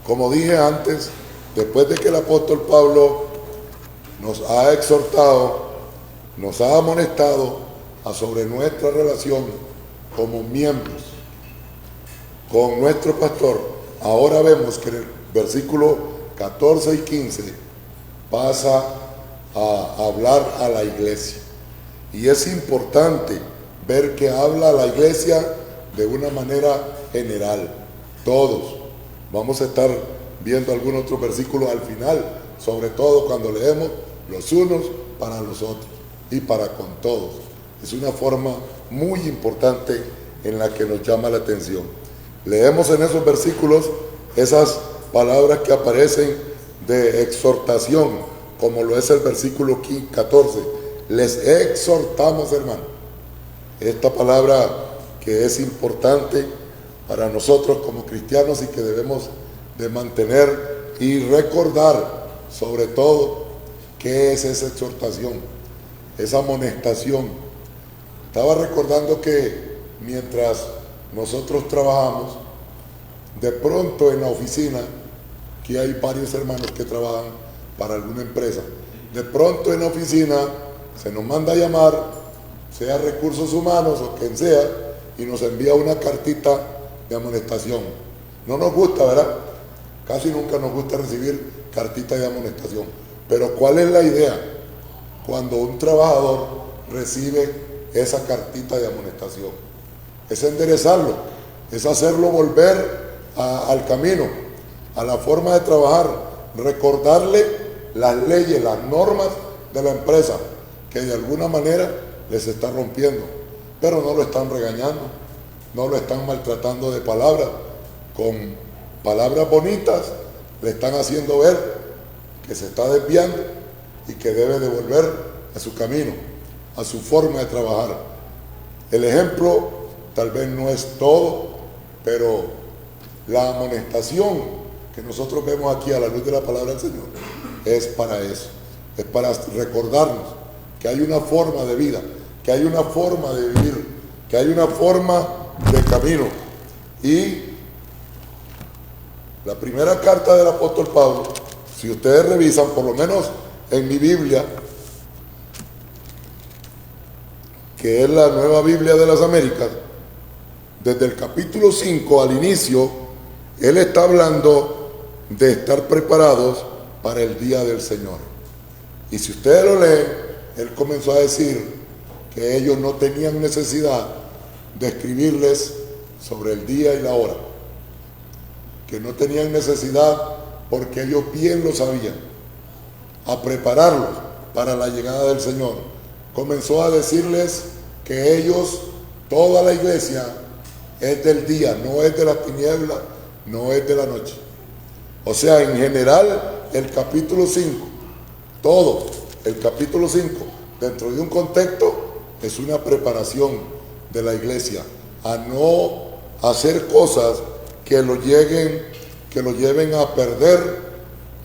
Como dije antes, después de que el apóstol Pablo nos ha exhortado, nos ha amonestado sobre nuestra relación como miembros con nuestro pastor, ahora vemos que en el versículo 14 y 15 pasa a hablar a la iglesia. Y es importante ver que habla a la iglesia de una manera general, todos. Vamos a estar viendo algún otro versículo al final, sobre todo cuando leemos los unos para los otros y para con todos. Es una forma muy importante en la que nos llama la atención. Leemos en esos versículos esas palabras que aparecen de exhortación, como lo es el versículo 14. Les exhortamos, hermano. Esta palabra que es importante para nosotros como cristianos y que debemos de mantener y recordar, sobre todo, qué es esa exhortación, esa amonestación. Estaba recordando que mientras nosotros trabajamos, de pronto en la oficina, que hay varios hermanos que trabajan para alguna empresa, de pronto en la oficina se nos manda a llamar, sea recursos humanos o quien sea, y nos envía una cartita de amonestación. No nos gusta, ¿verdad? Casi nunca nos gusta recibir cartitas de amonestación. Pero ¿cuál es la idea? Cuando un trabajador recibe esa cartita de amonestación, es enderezarlo, es hacerlo volver al camino, a la forma de trabajar, recordarle las leyes, las normas de la empresa, que de alguna manera les está rompiendo, pero no lo están regañando, no lo están maltratando de palabras, con palabras bonitas le están haciendo ver que se está desviando y que debe de volver a su camino, a su forma de trabajar. El ejemplo tal vez no es todo, pero la amonestación que nosotros vemos aquí a la luz de la palabra del Señor es para eso, es para recordarnos que hay una forma de vida, que hay una forma de vivir, que hay una forma de camino. Y la primera carta del apóstol Pablo, si ustedes revisan, por lo menos en mi Biblia, que es la Nueva Biblia de las Américas, desde el capítulo 5 al inicio, él está hablando de estar preparados para el día del Señor. Y si ustedes lo leen, él comenzó a decir que ellos no tenían necesidad de escribirles sobre el día y la hora, que no tenían necesidad porque ellos bien lo sabían, a prepararlos para la llegada del Señor. Comenzó a decirles que ellos, toda la iglesia, es del día, no es de la tiniebla, no es de la noche. O sea, en general, el capítulo 5, todo el capítulo 5, dentro de un contexto, es una preparación de la iglesia a no hacer cosas que lo lleven a perder,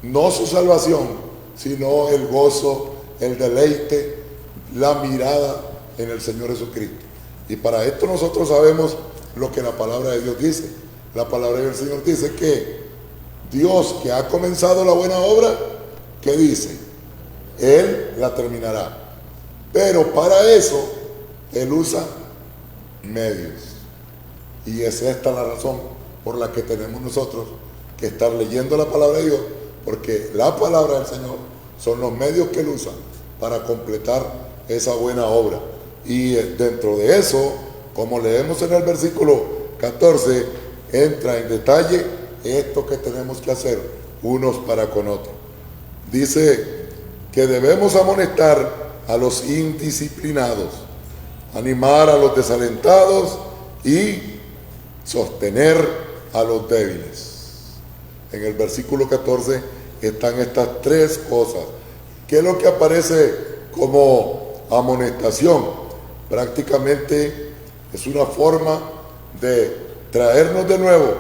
no su salvación, sino el gozo, el deleite, la mirada en el Señor Jesucristo. Y para esto nosotros sabemos lo que la palabra de Dios dice. La palabra del Señor dice que Dios, que ha comenzado la buena obra, ¿qué dice? Él la terminará. Pero para eso Él usa medios. Y es esta la razón por la que tenemos nosotros que estar leyendo la palabra de Dios, porque la palabra del Señor son los medios que Él usa para completar esa buena obra. Y dentro de eso, como leemos en el versículo 14, entra en detalle esto que tenemos que hacer unos para con otros. Dice que debemos amonestar a los indisciplinados, animar a los desalentados y sostener a los débiles. En el versículo 14 están estas tres cosas. ¿Qué es lo que aparece como amonestación? Prácticamente es una forma de traernos de nuevo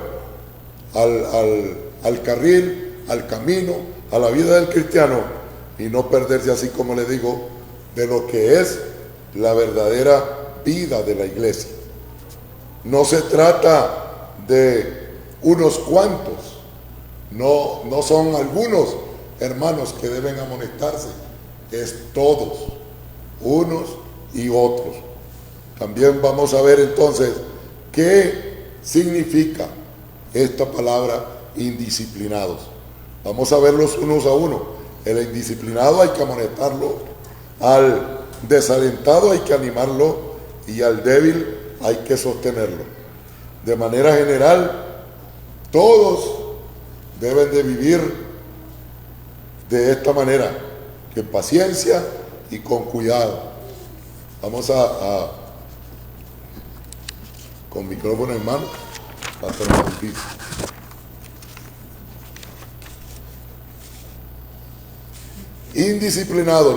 al carril, al camino, a la vida del cristiano, y no perderse, así como le digo, de lo que es la verdadera vida de la iglesia. No se trata de unos cuantos, No son algunos hermanos que deben amonestarse, es todos, unos y otros. También vamos a ver entonces qué significa esta palabra indisciplinados. Vamos a verlos unos a uno. El indisciplinado hay que amonestarlo, al desalentado hay que animarlo y al débil hay que sostenerlo. De manera general, todos deben de vivir de esta manera, con paciencia y con cuidado. Vamos con micrófono en mano, va a ser más difícil. Indisciplinado,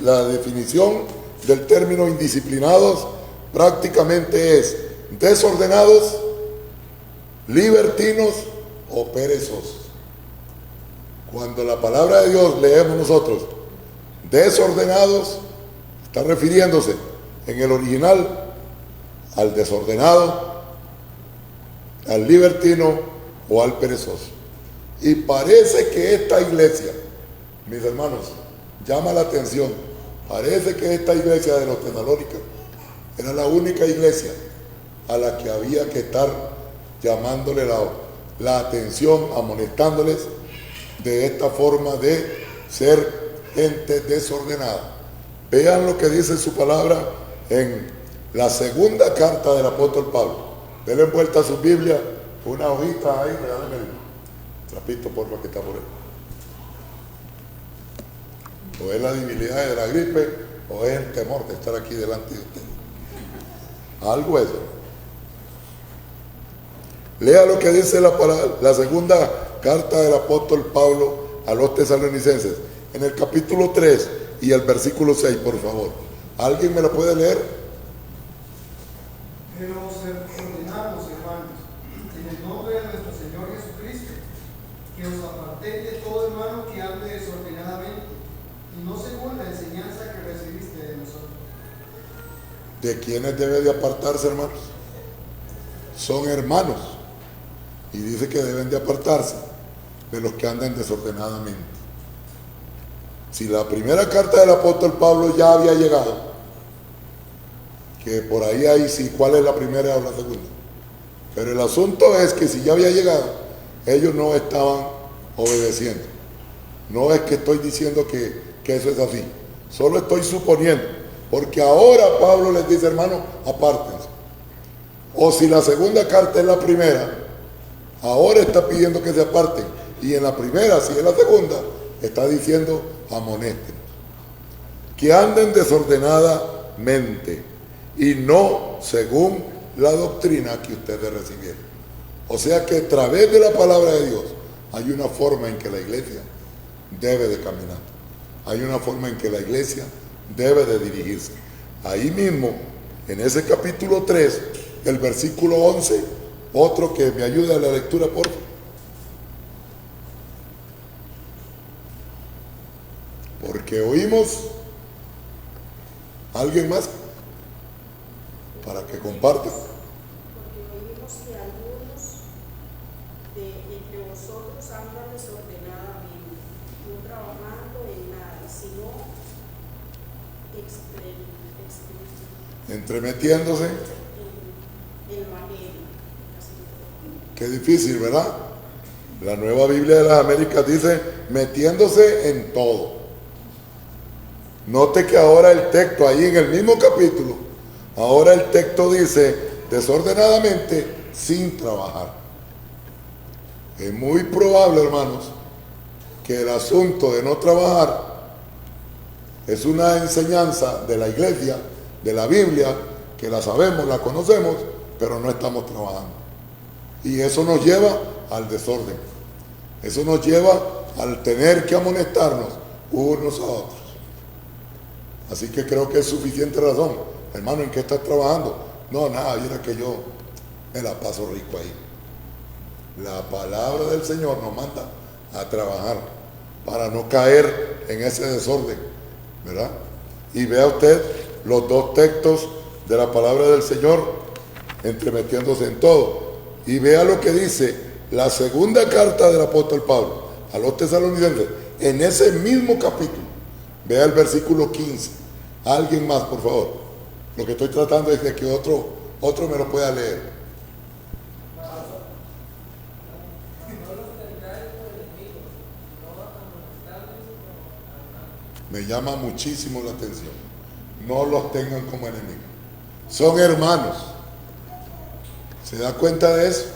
la definición del término indisciplinados prácticamente es desordenados, libertinos o perezosos. Cuando la palabra de Dios leemos nosotros desordenados, está refiriéndose en el original al desordenado, al libertino o al perezoso. Y parece que esta iglesia, mis hermanos, llama la atención. Parece que esta iglesia de los Tesalónicos era la única iglesia a la que había que estar llamándole la atención, amonestándoles de esta forma de ser gente desordenada. Vean lo que dice su palabra en la segunda carta del apóstol Pablo. Denle vuelta a su Biblia, una hojita ahí, regálenme el trapito por lo que está por ahí. O es la debilidad de la gripe, o es el temor de estar aquí delante de ustedes. Algo es eso. Lea lo que dice la segunda carta del apóstol Pablo a los tesalonicenses, en el capítulo 3 y el versículo 6, por favor. ¿Alguien me lo puede leer? Pero os ordenamos, hermanos, en el nombre de nuestro Señor Jesucristo, que os apartéis de todo hermano que ande desordenadamente, y no según la enseñanza que recibiste de nosotros. ¿De quiénes debe de apartarse, hermanos? Son hermanos. Y dice que deben de apartarse de los que andan desordenadamente. Si la primera carta del apóstol Pablo ya había llegado, que por ahí hay si cuál es la primera o la segunda, pero el asunto es que si ya había llegado, ellos no estaban obedeciendo. No es que estoy diciendo que eso es así, solo estoy suponiendo, porque ahora Pablo les dice, hermano, apártense. O si la segunda carta es la primera, ahora está pidiendo que se aparten, y en la primera, si es la segunda, está diciendo amonéstenlos, que anden desordenadamente y no según la doctrina que ustedes recibieron. O sea que a través de la palabra de Dios hay una forma en que la iglesia debe de caminar, hay una forma en que la iglesia debe de dirigirse. Ahí mismo, en ese capítulo 3, el versículo 11, otro que me ayude a la lectura, por favor. Porque oímos, ¿alguien más? Para que compartan. Porque oímos que algunos entre vosotros andan desordenadamente, no trabajando en nada, sino entremetiéndose. El Evangelio. Qué difícil, ¿verdad? La Nueva Biblia de las Américas dice metiéndose en todo. Note que ahora el texto, ahí en el mismo capítulo, ahora el texto dice desordenadamente sin trabajar. Es muy probable, hermanos, que el asunto de no trabajar es una enseñanza de la iglesia, de la Biblia, que la sabemos, la conocemos, pero no estamos trabajando. Y eso nos lleva al desorden. Eso nos lleva al tener que amonestarnos unos a otros. Así que creo que es suficiente razón. Hermano, ¿en qué estás trabajando? No, nada, mira que yo me la paso rico ahí. La palabra del Señor nos manda a trabajar para no caer en ese desorden, ¿verdad? Y vea usted los dos textos de la palabra del Señor entremetiéndose en todo. Y vea lo que dice la segunda carta del apóstol Pablo a los tesalonicenses, en ese mismo capítulo, vea el versículo 15. Alguien más, por favor. Lo que estoy tratando es de que otro me lo pueda leer. Me llama muchísimo la atención. No los tengan como enemigos. Son hermanos. ¿Se da cuenta de eso?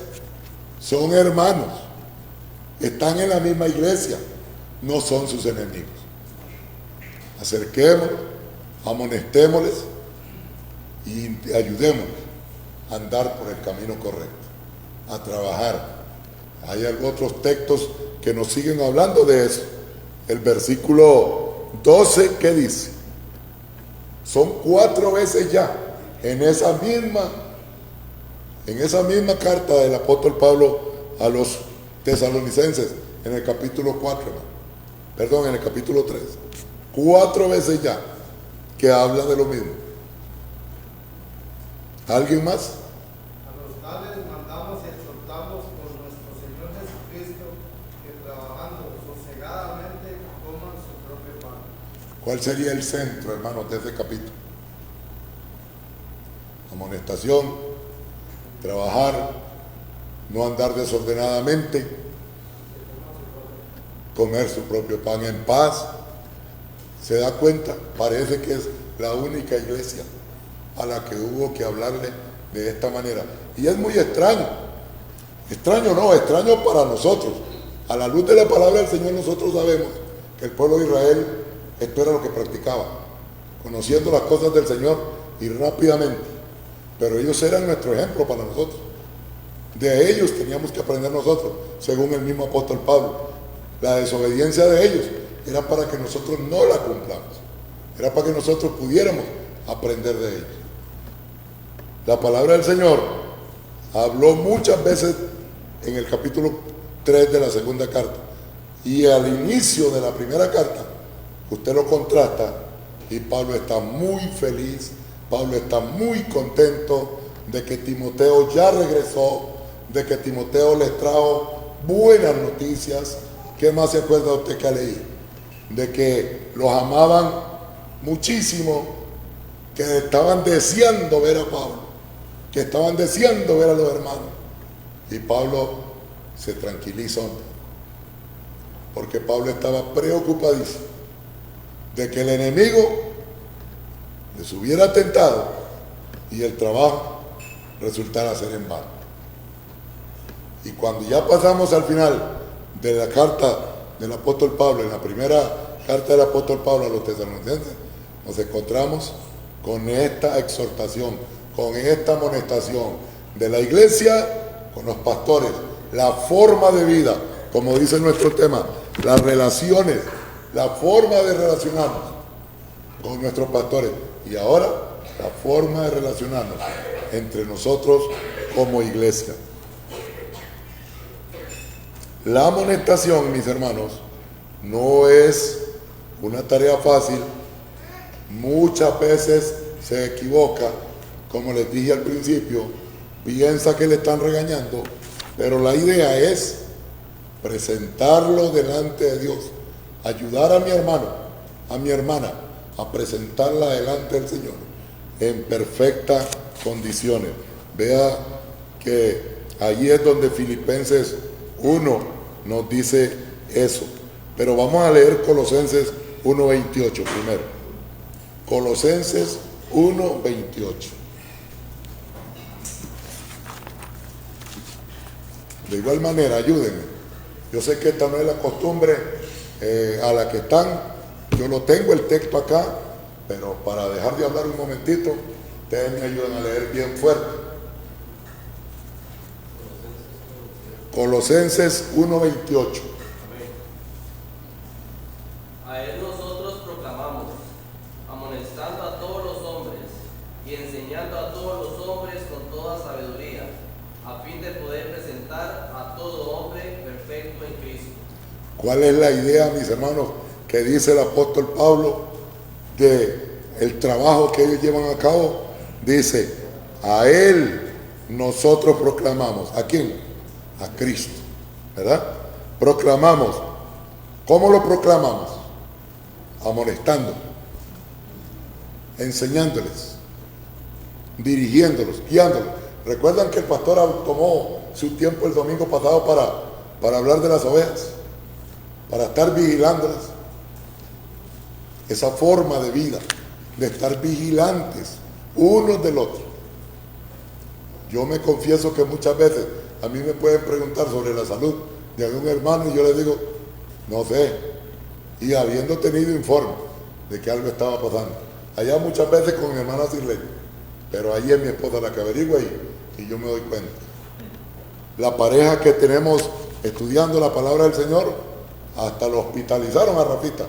Son hermanos. Están en la misma iglesia. No son sus enemigos. Acerquémonos, amonestémosles y ayudémosles a andar por el camino correcto, a trabajar. Hay otros textos que nos siguen hablando de eso. El versículo 12, ¿qué dice? Son 4 veces ya en esa misma carta del apóstol Pablo a los tesalonicenses, en el capítulo 4, en el capítulo 3. 4 veces ya que habla de lo mismo. ¿Alguien más? A los tales mandamos y exhortamos por nuestro Señor Jesucristo que trabajando sosegadamente coman su propio pan. ¿Cuál sería el centro, hermanos, de este capítulo? Amonestación, trabajar, no andar desordenadamente, comer su propio pan en paz. ¿Se da cuenta? Parece que es la única iglesia a la que hubo que hablarle de esta manera. Y es muy extraño. Extraño para nosotros. A la luz de la palabra del Señor nosotros sabemos que el pueblo de Israel esto era lo que practicaba, conociendo las cosas del Señor y rápidamente. Pero ellos eran nuestro ejemplo para nosotros. De ellos teníamos que aprender nosotros, según el mismo apóstol Pablo. La desobediencia de ellos era para que nosotros no la cumplamos. Era para que nosotros pudiéramos aprender de ellos. La palabra del Señor habló muchas veces en el capítulo 3 de la segunda carta. Y al inicio de la primera carta, usted lo contrasta y Pablo está muy feliz, Pablo está muy contento de que Timoteo ya regresó, de que Timoteo les trajo buenas noticias. ¿Qué más se acuerda usted que ha leído? De que los amaban muchísimo, que estaban deseando ver a Pablo, que estaban deseando ver a los hermanos. Y Pablo se tranquiliza un poco, porque Pablo estaba preocupadísimo de que el enemigo les hubiera tentado y el trabajo resultara ser en vano. Y cuando ya pasamos al final de la carta del apóstol Pablo, en la primera carta del apóstol Pablo a los tesalonicenses, nos encontramos con esta exhortación, con esta amonestación de la iglesia con los pastores, la forma de vida, como dice nuestro tema, las relaciones, la forma de relacionarnos con nuestros pastores y ahora la forma de relacionarnos entre nosotros como iglesia. La amonestación, mis hermanos, no es una tarea fácil. Muchas veces se equivoca, como les dije al principio, piensa que le están regañando, pero la idea es presentarlo delante de Dios, ayudar a mi hermano, a mi hermana, a presentarla delante del Señor en perfectas condiciones. Vea que allí es donde Filipenses 1 nos dice eso. Pero vamos a leer Colosenses 1:28 primero. Colosenses 1:28. De igual manera, ayúdenme. Yo sé que esta no es la costumbre a la que están. Yo lo tengo el texto acá, pero para dejar de hablar un momentito, ustedes me ayudan a leer bien fuerte. Colosenses 1:28. A él nosotros proclamamos, amonestando a todos los hombres y enseñando a todos los hombres con toda sabiduría, a fin de poder presentar a todo hombre perfecto en Cristo. ¿Cuál es la idea, mis hermanos, que dice el apóstol Pablo de el trabajo que ellos llevan a cabo? Dice, a él nosotros proclamamos. ¿A quién? A Cristo. ¿verdad? Proclamamos. ¿Cómo lo proclamamos? Amonestando, enseñándoles, dirigiéndolos, guiándolos. ¿Recuerdan que el pastor tomó su tiempo el domingo pasado para hablar de las ovejas? Para estar vigilándolas. Esa forma de vida, de estar vigilantes unos del otro. Yo me confieso que muchas veces a mí me pueden preguntar sobre la salud de algún hermano y yo les digo, no sé. Y habiendo tenido informe de que algo estaba pasando. Allá muchas veces con mi hermana Sirley, pero ahí es mi esposa la que averigua y yo me doy cuenta. La pareja que tenemos estudiando la palabra del Señor, hasta lo hospitalizaron a Rafita,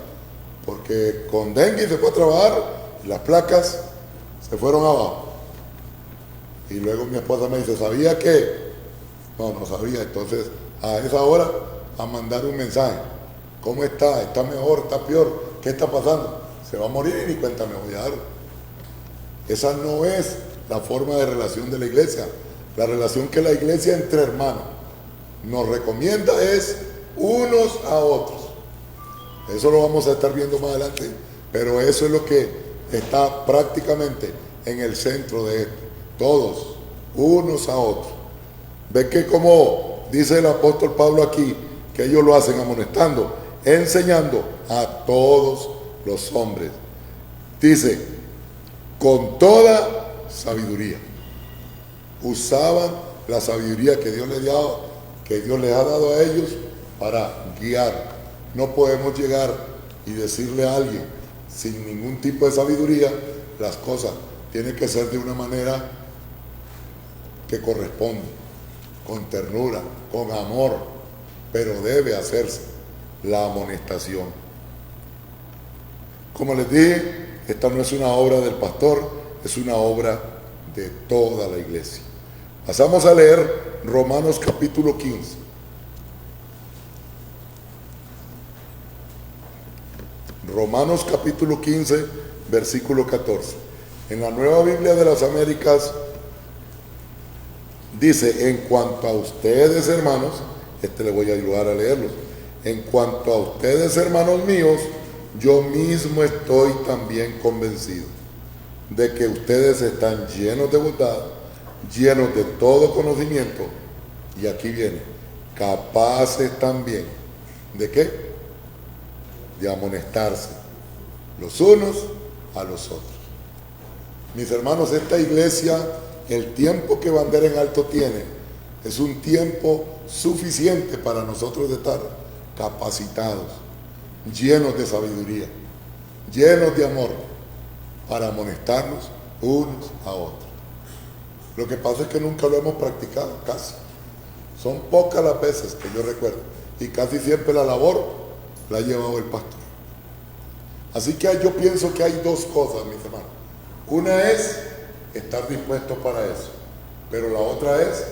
porque con dengue se fue a trabajar y las placas se fueron abajo. Y luego mi esposa me dice, ¿sabía qué? No sabía. Entonces, a esa hora, a mandar un mensaje. ¿Cómo está? ¿Está mejor? ¿Está peor? ¿Qué está pasando? Se va a morir y ni cuenta me voy a dar. Esa no es la forma de relación de la iglesia. La relación que la iglesia entre hermanos nos recomienda es unos a otros. Eso lo vamos a estar viendo más adelante, pero eso es lo que está prácticamente en el centro de esto. Todos, unos a otros. Ve que como dice el apóstol Pablo aquí, que ellos lo hacen amonestando, enseñando a todos los hombres. Dice, con toda sabiduría. Usaban la sabiduría que Dios les ha dado a ellos para guiar. No podemos llegar y decirle a alguien sin ningún tipo de sabiduría las cosas. Tiene que ser de una manera que corresponde, con ternura, con amor, pero debe hacerse la amonestación. Como les dije, esta no es una obra del pastor, es una obra de toda la iglesia. Pasamos a leer Romanos capítulo 15. Romanos capítulo 15, versículo 14. En la Nueva Biblia de las Américas dice, en cuanto a ustedes, hermanos, le voy a ayudar a leerlos. En cuanto a ustedes, hermanos míos, yo mismo estoy también convencido de que ustedes están llenos de bondad, llenos de todo conocimiento, y aquí viene, capaces también, ¿de qué? De amonestarse los unos a los otros. Mis hermanos, esta iglesia, el tiempo que Bandera en Alto tiene, es un tiempo suficiente para nosotros de estar capacitados, llenos de sabiduría, llenos de amor, para amonestarnos unos a otros. Lo que pasa es que nunca lo hemos practicado, casi. Son pocas las veces que yo recuerdo, y casi siempre la labor la ha llevado el pastor. Así que yo pienso que hay dos cosas, mis hermanos. Una es estar dispuesto para eso, pero la otra es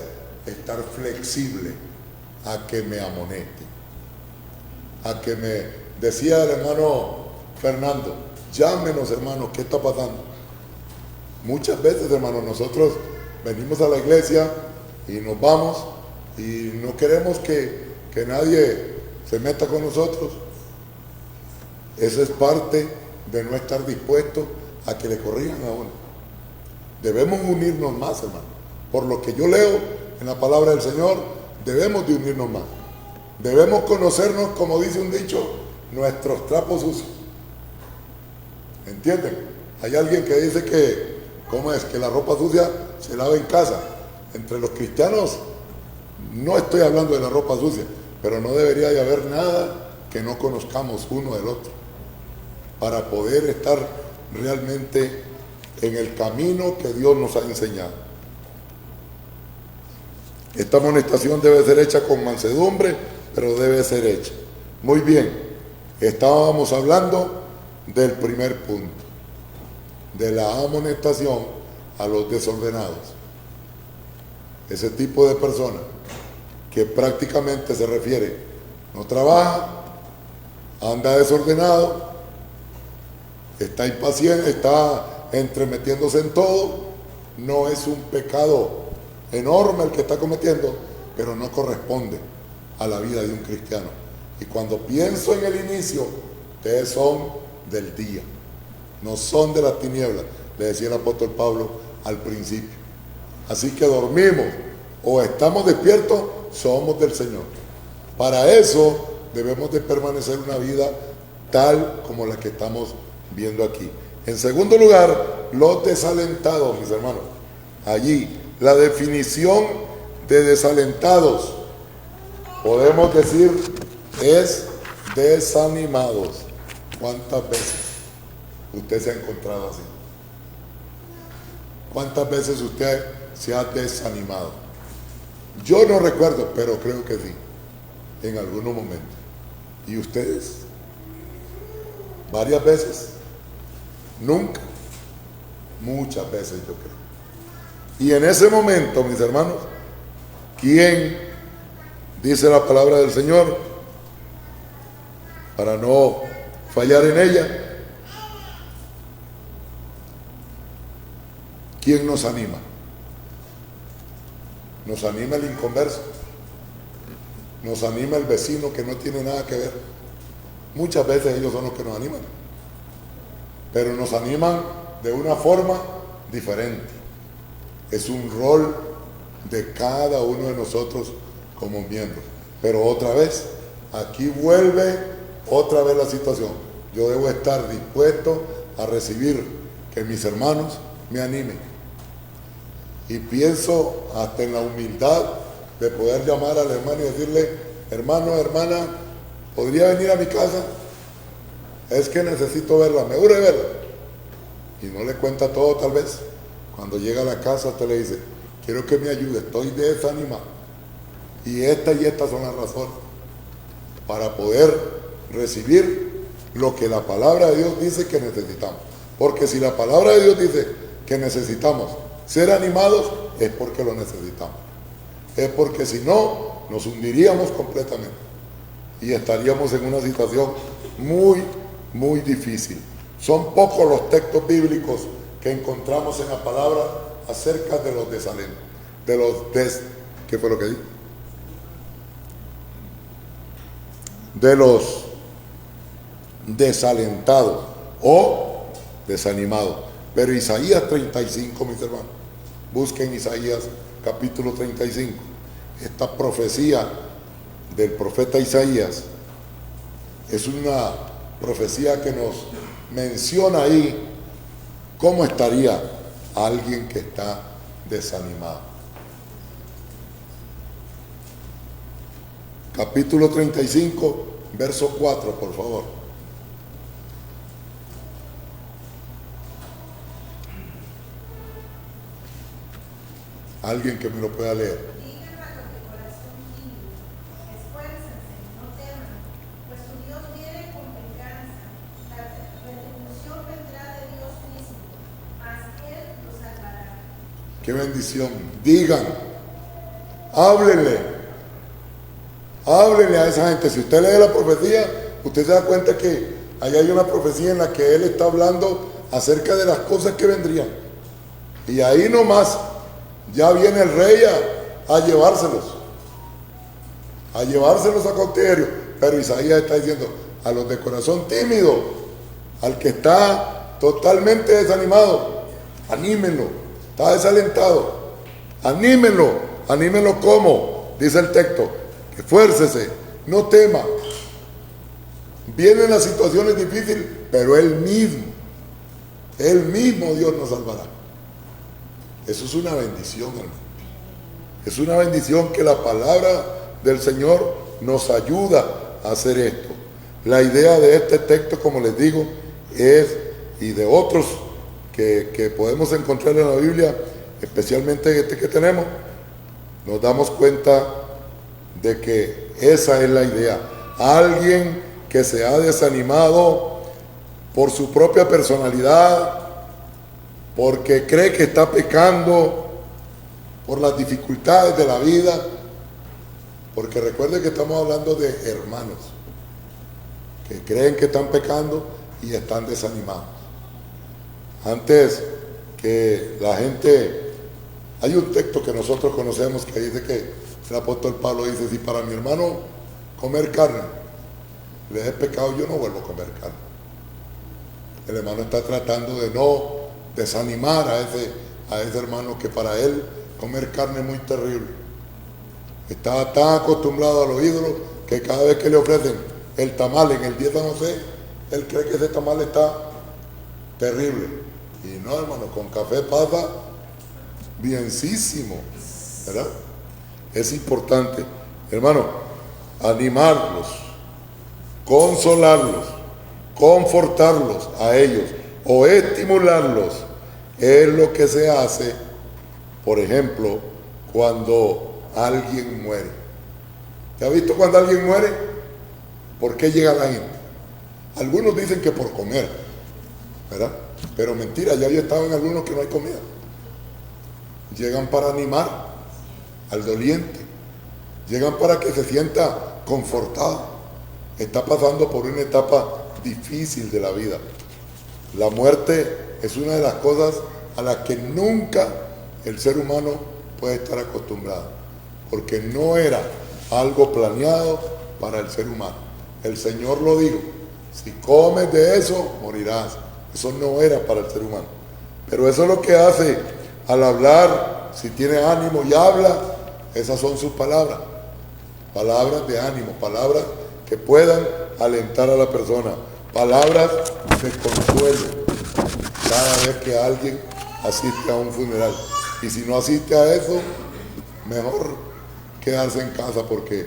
estar flexible a que me amoneste, a que me decía el hermano Fernando, llámenos hermanos, ¿qué está pasando? Muchas veces, hermanos, nosotros venimos a la iglesia y nos vamos y no queremos que nadie se meta con nosotros. Eso es parte de no estar dispuesto a que le corrijan a uno. Debemos unirnos más, hermano. Por lo que yo leo en la palabra del Señor, debemos de unirnos más. Debemos conocernos, como dice un dicho, nuestros trapos sucios. ¿Entienden? Hay alguien que dice que, ¿cómo es? Que la ropa sucia se lava en casa. Entre los cristianos, no estoy hablando de la ropa sucia, pero no debería de haber nada que no conozcamos uno del otro, para poder estar realmente en el camino que Dios nos ha enseñado. Esta amonestación debe ser hecha con mansedumbre, pero debe ser hecha. Muy bien, estábamos hablando del primer punto, de la amonestación a los desordenados. Ese tipo de persona que prácticamente se refiere, no trabaja, anda desordenado, está impaciente, está entremetiéndose en todo. No es un pecado enorme el que está cometiendo, pero no corresponde a la vida de un cristiano. Y cuando pienso en el inicio, ustedes son del día, no son de las tinieblas, le decía el apóstol Pablo al principio. Así que dormimos o estamos despiertos, somos del Señor. Para eso debemos de permanecer una vida tal como la que estamos viendo aquí. En segundo lugar, los desalentados, mis hermanos. Allí, la definición de desalentados, podemos decir, es desanimados. ¿Cuántas veces usted se ha encontrado así? ¿Cuántas veces usted se ha desanimado? Yo no recuerdo, pero creo que sí, en algunos momentos. ¿Y ustedes? ¿Varias veces? Nunca. Muchas veces, yo creo. Y en ese momento, mis hermanos, ¿quién dice la palabra del Señor? Para no fallar en ella. ¿Quién nos anima? Nos anima el inconverso. Nos anima el vecino que no tiene nada que ver. Muchas veces ellos son los que nos animan. Pero nos animan de una forma diferente. Es un rol de cada uno de nosotros como miembros. Pero otra vez, aquí vuelve otra vez la situación. Yo debo estar dispuesto a recibir que mis hermanos me animen. Y pienso hasta en la humildad de poder llamar al hermano y decirle: hermano, hermana, ¿podría venir a mi casa? Es que necesito verla, me urge verla. Y no le cuenta todo tal vez. Cuando llega a la casa usted le dice: quiero que me ayude, estoy desanimado. Y estas son las razones para poder recibir lo que la palabra de Dios dice que necesitamos. Porque si la palabra de Dios dice que necesitamos ser animados, es porque lo necesitamos. Es porque si no, nos hundiríamos completamente. Y estaríamos en una situación muy, muy difícil. Son pocos los textos bíblicos que encontramos en la palabra acerca de los desalentos. ¿Qué fue lo que dije? De los desalentados o desanimados. Pero Isaías 35, mis hermanos, busquen Isaías capítulo 35. Esta profecía del profeta Isaías es una profecía que nos menciona ahí cómo estaría alguien que está desanimado. Capítulo 35, verso 4, por favor. Alguien que me lo pueda leer. Digan a los de corazón tímido, esfuércense, no teman, pues su Dios viene con venganza. La retribución vendrá de Dios mismo, mas Él los salvará. Qué bendición. Digan, háblenle a esa gente. Si usted lee la profecía, usted se da cuenta que ahí hay una profecía en la que él está hablando acerca de las cosas que vendrían. Y ahí nomás ya viene el rey a llevárselos a cautiverio. Pero Isaías está diciendo a los de corazón tímido, al que está totalmente desanimado, anímenlo. Está desalentado, anímenlo como dice el texto: esfuércese, no tema. Vienen las situaciones difíciles, pero Él mismo Dios nos salvará. Eso es una bendición, hermano. Es una bendición que la palabra del Señor nos ayuda a hacer esto. La idea de este texto, como les digo, es, y de otros que podemos encontrar en la Biblia, especialmente este que tenemos, nos damos cuenta de que esa es la idea. Alguien que se ha desanimado por su propia personalidad, porque cree que está pecando, por las dificultades de la vida, porque recuerde que estamos hablando de hermanos que creen que están pecando y están desanimados. Antes que la gente, hay un texto que nosotros conocemos que dice que el apóstol Pablo dice, si para mi hermano comer carne le es pecado, yo no vuelvo a comer carne. El hermano está tratando de no desanimar a ese hermano que para él comer carne es muy terrible. Está tan acostumbrado a los ídolos que cada vez que le ofrecen el tamal en el día de San José, él cree que ese tamal está terrible. Y no, hermano, con café pasa bienísimo, ¿verdad? Es importante, hermano, animarlos, consolarlos, confortarlos a ellos o estimularlos. Es lo que se hace, por ejemplo, cuando alguien muere. ¿Te has visto cuando alguien muere? ¿Por qué llega la gente? Algunos dicen que por comer, ¿verdad? Pero mentira, ya yo estaba en algunos que no hay comida. Llegan para animar al doliente, llegan para que se sienta confortado. Está pasando por una etapa difícil de la vida. La muerte es una de las cosas a las que nunca el ser humano puede estar acostumbrado, porque no era algo planeado para el ser humano. El Señor lo dijo, si comes de eso, morirás. Eso no era para el ser humano. Pero eso es lo que hace al hablar, si tiene ánimo y habla, esas son sus palabras. Palabras de ánimo, palabras que puedan alentar a la persona, palabras de consuelo cada vez que alguien asiste a un funeral. Y si no asiste a eso, mejor quedarse en casa, porque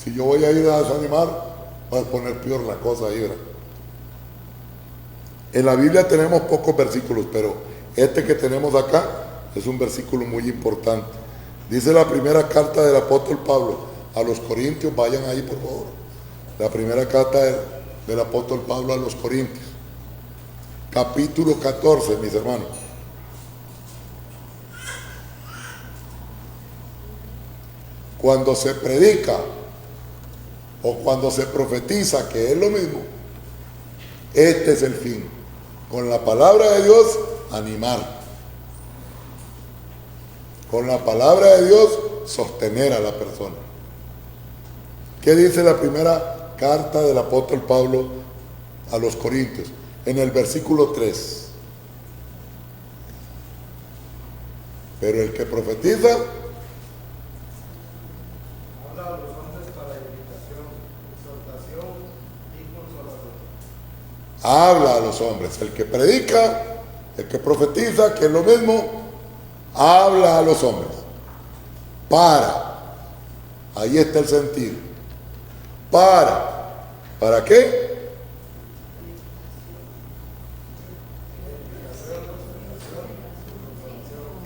si yo voy a ir a desanimar, va a poner peor la cosa ahí, ¿verdad? En la Biblia tenemos pocos versículos, pero este que tenemos acá es un versículo muy importante. Dice la primera carta del apóstol Pablo a los Corintios, vayan ahí por favor. La primera carta del apóstol Pablo a los Corintios, capítulo 14, mis hermanos. Cuando se predica o cuando se profetiza, que es lo mismo, este es el fin. Con la palabra de Dios, animar. Con la palabra de Dios, sostener a la persona. ¿Qué dice la primera carta del apóstol Pablo a los Corintios? En el versículo 3. Pero el que profetiza, habla a los hombres para edificación, exhortación y consolación. habla a los hombres. El que predica, el que profetiza, que es lo mismo, habla a los hombres. Ahí está el sentido. ¿Para qué?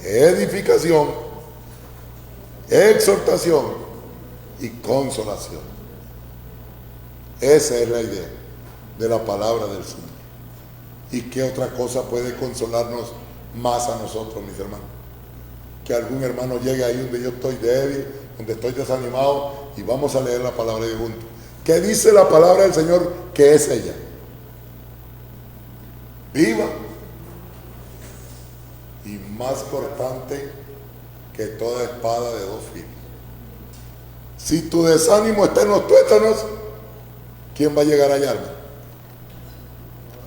Edificación, exhortación y consolación. Esa es la idea de la palabra del Señor. ¿Y qué otra cosa puede consolarnos más a nosotros, mis hermanos? Que algún hermano llegue ahí donde yo estoy débil, donde estoy desanimado, y vamos a leer la palabra de juntos. ¿Qué dice la palabra del Señor? ¿Qué es ella? Viva y más cortante que toda espada de dos filos. Si tu desánimo está en los tuétanos, ¿quién va a llegar a hallarme?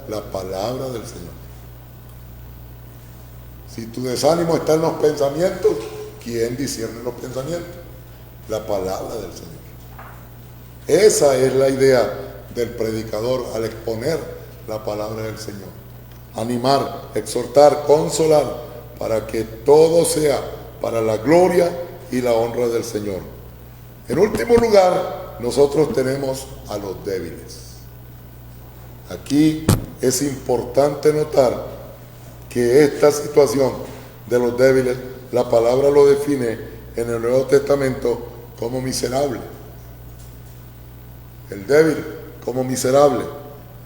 La palabra del Señor. Si tu desánimo está en los pensamientos, ¿quién discierne los pensamientos? La palabra del Señor. Esa es la idea del predicador al exponer la palabra del Señor. Animar, exhortar, consolar, para que todo sea para la gloria y la honra del Señor. En último lugar, nosotros tenemos a los débiles. Aquí es importante notar que esta situación de los débiles, la palabra lo define en el Nuevo Testamento como miserable. El débil como miserable,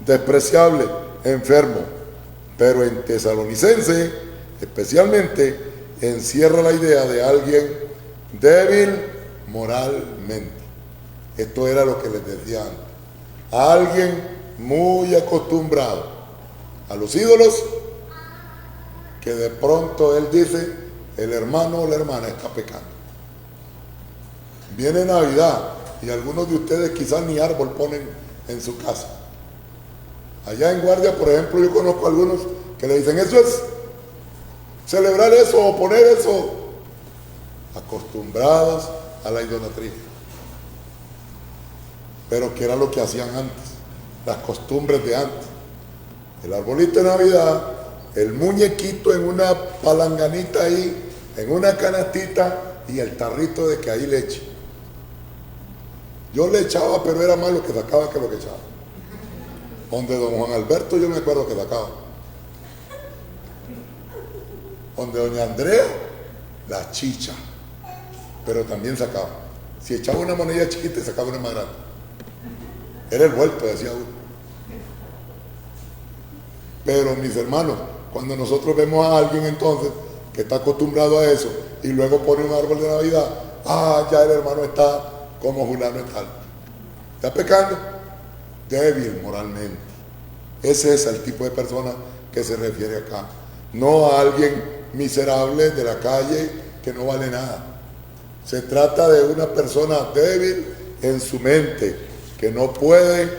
despreciable, enfermo. Pero en Tesalonicense, especialmente, encierra la idea de alguien débil moralmente. Esto era lo que les decía antes. Alguien muy acostumbrado a los ídolos, que de pronto él dice, el hermano o la hermana está pecando. Viene Navidad y algunos de ustedes quizás ni árbol ponen en su casa. Allá en Guardia, por ejemplo, yo conozco a algunos que le dicen, eso es celebrar eso o poner eso. Acostumbrados a la idolatría. Pero que era lo que hacían antes, las costumbres de antes. El arbolito de Navidad, el muñequito en una palanganita ahí, en una canastita y el tarrito de que ahí leche. Yo le echaba, pero era más lo que sacaba que lo que echaba. Donde don Juan Alberto yo me acuerdo que sacaba. Donde doña Andrea, la chicha. Pero también sacaba. Si echaba una moneda chiquita, sacaba una más grande. Era el vuelto, decía uno. Pero mis hermanos, cuando nosotros vemos a alguien entonces que está acostumbrado a eso y luego pone un árbol de Navidad, ya el hermano está como fulano y tal. ¿Está pecando? Débil moralmente. Ese es el tipo de persona que se refiere acá. No a alguien miserable de la calle que no vale nada. Se trata de una persona débil en su mente, que no puede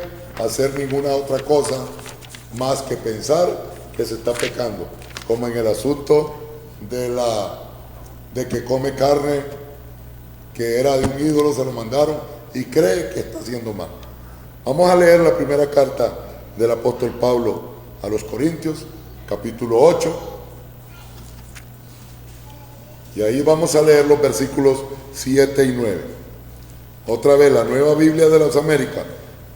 hacer ninguna otra cosa más que pensar que se está pecando, como en el asunto de que come carne que era de un ídolo, se lo mandaron y cree que está haciendo mal. Vamos a leer la primera carta del apóstol Pablo a los Corintios, capítulo 8, y ahí vamos a leer los versículos 7 y 9. Otra vez, la Nueva Biblia de las Américas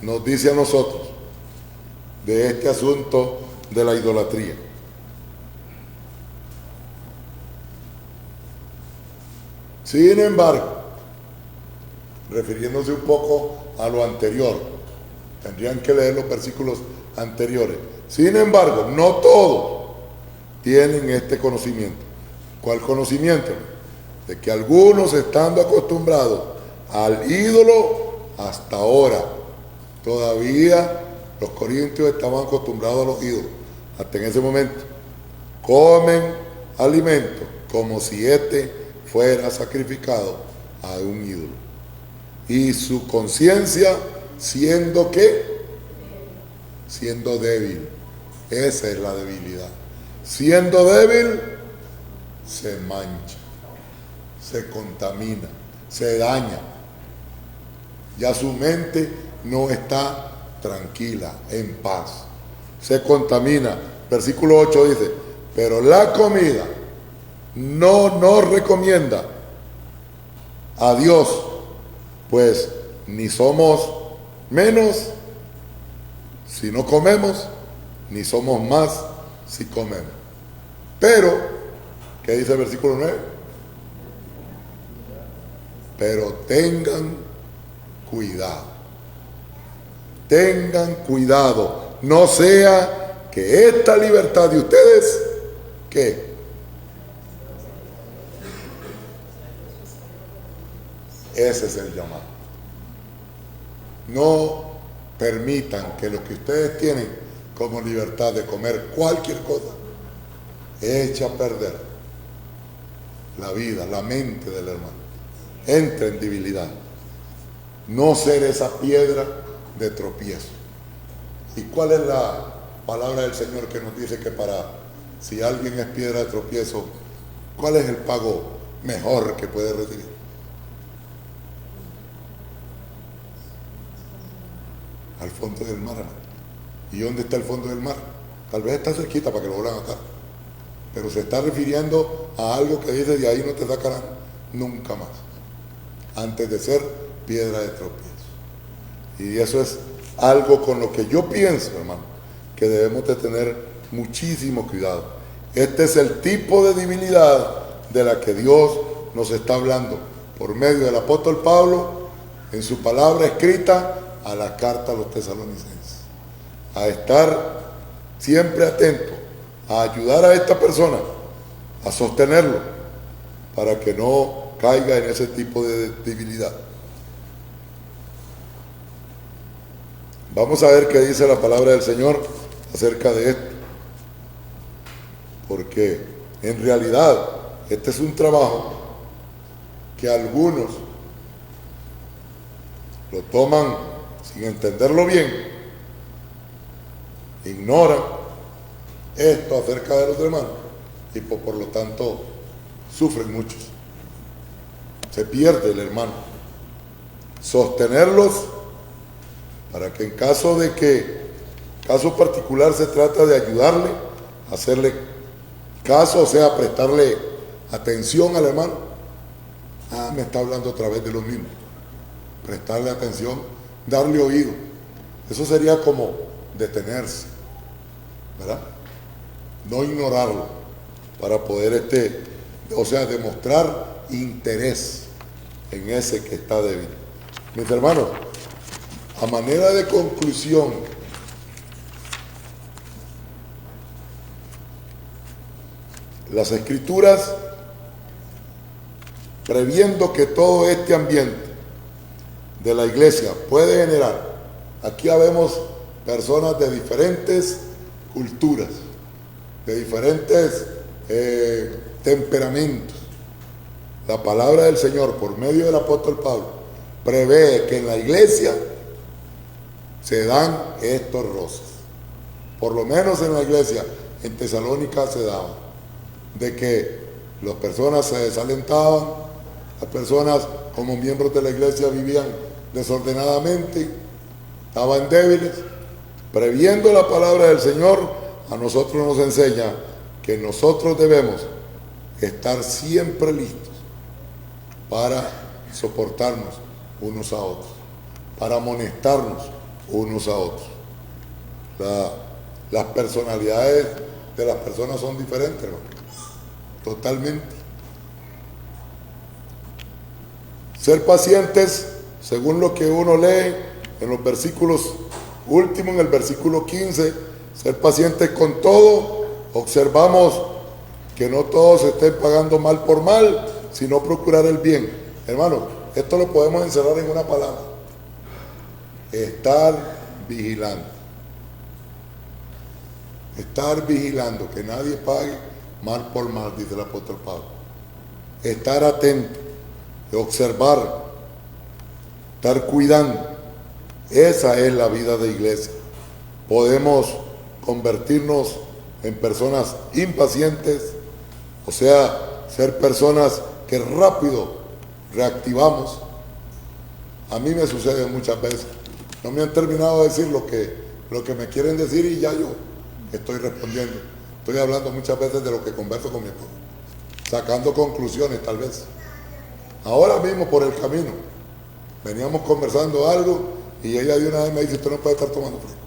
nos dice a nosotros de este asunto de la idolatría. Sin embargo, refiriéndose un poco a lo anterior, tendrían que leer los versículos anteriores. Sin embargo, no todos tienen este conocimiento. ¿Cuál conocimiento? De que algunos, estando acostumbrados al ídolo hasta ahora, todavía los corintios estaban acostumbrados a los ídolos, hasta en ese momento, comen alimento como si éste fuera sacrificado a un ídolo. Y su conciencia, siendo ¿qué? Siendo débil. Esa es la debilidad. Siendo débil, se mancha, se contamina, se daña. Ya su mente no está tranquila, en paz. Se contamina. Versículo 8 dice, pero la comida no nos recomienda a Dios, pues ni somos menos si no comemos, ni somos más si comemos. Pero, ¿qué dice el versículo 9? Pero tengan cuidado, no sea que esta libertad de ustedes, ¿qué? Ese es el llamado. No permitan que lo que ustedes tienen como libertad de comer cualquier cosa eche a perder la vida, la mente del hermano. Entre en debilidad. No ser esa piedra de tropiezo. ¿Y cuál es la palabra del Señor que nos dice que si alguien es piedra de tropiezo, cuál es el pago mejor que puede recibir? Al fondo del mar. ¿Y dónde está el fondo del mar? Tal vez está cerquita para que lo vuelvan acá. Pero se está refiriendo a algo que dice, de ahí no te sacarán nunca más. Antes de ser piedra de tropiezo. Y eso es algo con lo que yo pienso, hermano, que debemos de tener muchísimo cuidado. Este es el tipo de debilidad de la que Dios nos está hablando por medio del apóstol Pablo en su palabra escrita a la carta a los tesalonicenses. A estar siempre atento, a ayudar a esta persona, a sostenerlo, para que no caiga en ese tipo de debilidad. Vamos a ver qué dice la palabra del Señor acerca de esto. Porque en realidad este es un trabajo que algunos lo toman sin entenderlo bien, ignoran esto acerca de los hermanos y por lo tanto sufren muchos. Se pierde el hermano. Sostenerlos para que en caso particular se trata de ayudarle, hacerle caso, o sea, prestarle atención al hermano. Me está hablando otra vez de lo mismo. Prestarle atención, darle oído. Eso sería como detenerse, ¿verdad? No ignorarlo para poder demostrar interés en ese que está débil. Mis hermanos, a manera de conclusión, las Escrituras, previendo que todo este ambiente de la iglesia puede generar, aquí habemos personas de diferentes culturas, de diferentes temperamentos. La palabra del Señor, por medio del apóstol Pablo, prevé que en la iglesia se dan estos roces. Por lo menos en la iglesia, en Tesalónica se daban, de que las personas se desalentaban, las personas como miembros de la iglesia vivían desordenadamente, estaban débiles. Previendo la palabra del Señor, a nosotros nos enseña que nosotros debemos estar siempre listos para soportarnos unos a otros, para amonestarnos unos a otros. Las personalidades de las personas son diferentes, ¿no? Totalmente. Ser pacientes, según lo que uno lee en los versículos últimos, en el versículo 15, ser pacientes con todo. Observamos que no todos estén pagando mal por mal, sino procurar el bien. Hermano, esto lo podemos encerrar en una palabra: estar vigilando. Estar vigilando, que nadie pague mal por mal, dice el apóstol Pablo. Estar atento, observar, estar cuidando. Esa es la vida de iglesia. Podemos convertirnos en personas impacientes, o sea, ser personas que rápido reactivamos. A mí me sucede muchas veces. No me han terminado de decir lo que me quieren decir y ya yo estoy respondiendo. Estoy hablando muchas veces de lo que converso con mi esposa, sacando conclusiones tal vez. Ahora mismo por el camino veníamos conversando algo y ella de una vez me dice: usted no puede estar tomando fresco.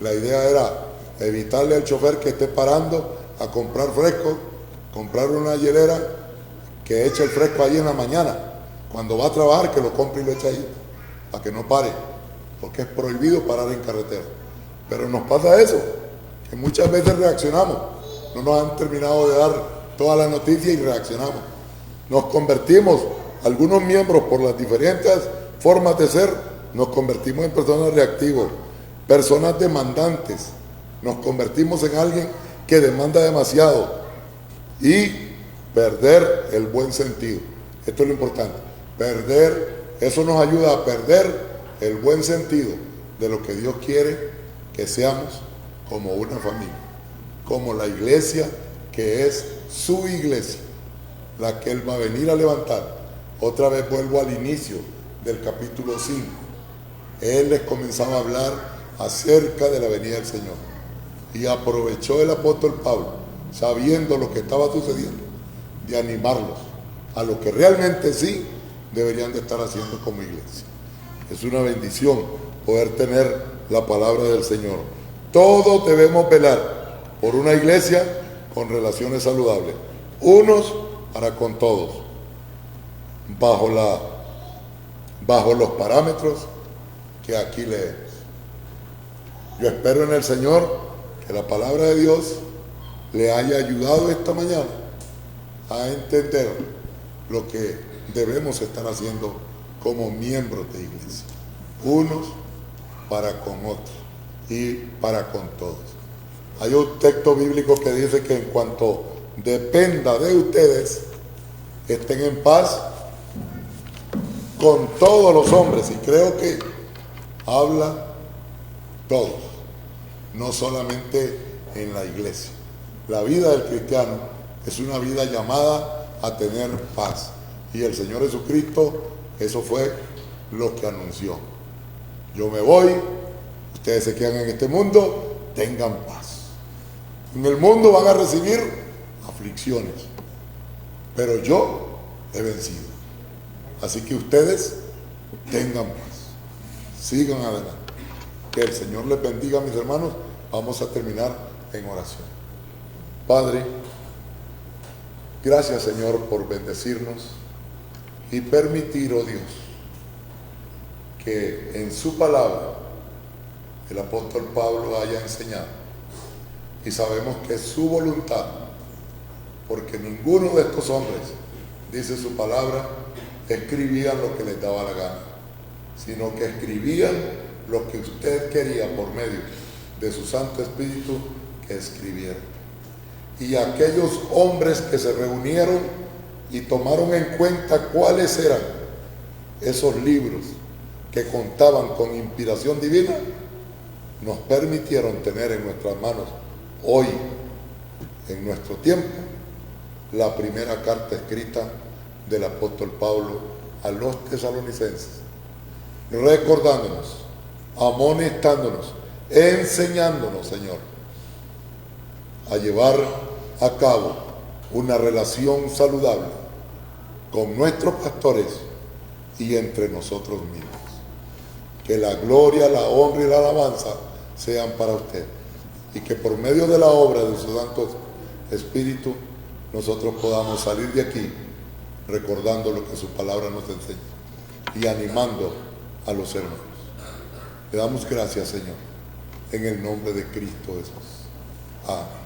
La idea era evitarle al chofer que esté parando a comprar fresco, comprar una hielera que eche el fresco ahí en la mañana. Cuando va a trabajar, que lo compre y lo eche ahí, para que no pare, porque es prohibido parar en carretera. Pero nos pasa eso, que muchas veces reaccionamos. No nos han terminado de dar toda la noticia y reaccionamos. Nos convertimos, algunos miembros, por las diferentes formas de ser, nos convertimos en personas reactivas, personas demandantes. Nos convertimos en alguien que demanda demasiado y perder el buen sentido. Esto es lo importante. Eso nos ayuda a perder el buen sentido de lo que Dios quiere que seamos, como una familia, como la iglesia que es su iglesia, la que Él va a venir a levantar. Otra vez vuelvo al inicio del capítulo 5. Él les comenzaba a hablar acerca de la venida del Señor y aprovechó el apóstol Pablo, sabiendo lo que estaba sucediendo, de animarlos a lo que realmente sí deberían de estar haciendo como iglesia. Es una bendición poder tener la palabra del Señor. Todos debemos velar por una iglesia con relaciones saludables, unos para con todos, bajo los parámetros que aquí leemos. Yo espero en el Señor que la palabra de Dios le haya ayudado esta mañana a entender lo que debemos estar haciendo como miembros de iglesia, unos para con otros y para con todos. Hay un texto bíblico que dice que en cuanto dependa de ustedes, estén en paz con todos los hombres, y creo que habla todos, no solamente en la iglesia. La vida del cristiano es una vida llamada a tener paz, y el Señor Jesucristo, eso fue lo que anunció. Yo me voy, ustedes se quedan en este mundo, tengan paz. En el mundo van a recibir aflicciones, pero yo he vencido. Así que ustedes tengan paz, sigan adelante. Que el Señor les bendiga, mis hermanos. Vamos a terminar en oración. Padre, gracias, Señor, por bendecirnos y permitir, oh Dios, que en su palabra el apóstol Pablo haya enseñado. Y sabemos que es su voluntad, porque ninguno de estos hombres, dice su palabra, escribían lo que les daba la gana, sino que escribían lo que usted quería por medio de su Santo Espíritu que escribieran. Y aquellos hombres que se reunieron y tomaron en cuenta cuáles eran esos libros que contaban con inspiración divina, nos permitieron tener en nuestras manos hoy, en nuestro tiempo, la primera carta escrita del apóstol Pablo a los tesalonicenses, recordándonos, amonestándonos, enseñándonos, Señor, a llevar a cabo una relación saludable con nuestros pastores y entre nosotros mismos. Que la gloria, la honra y la alabanza sean para usted, y que por medio de la obra de su Santo Espíritu nosotros podamos salir de aquí recordando lo que su palabra nos enseña y animando a los hermanos. Le damos gracias, Señor, en el nombre de Cristo Jesús. Amén.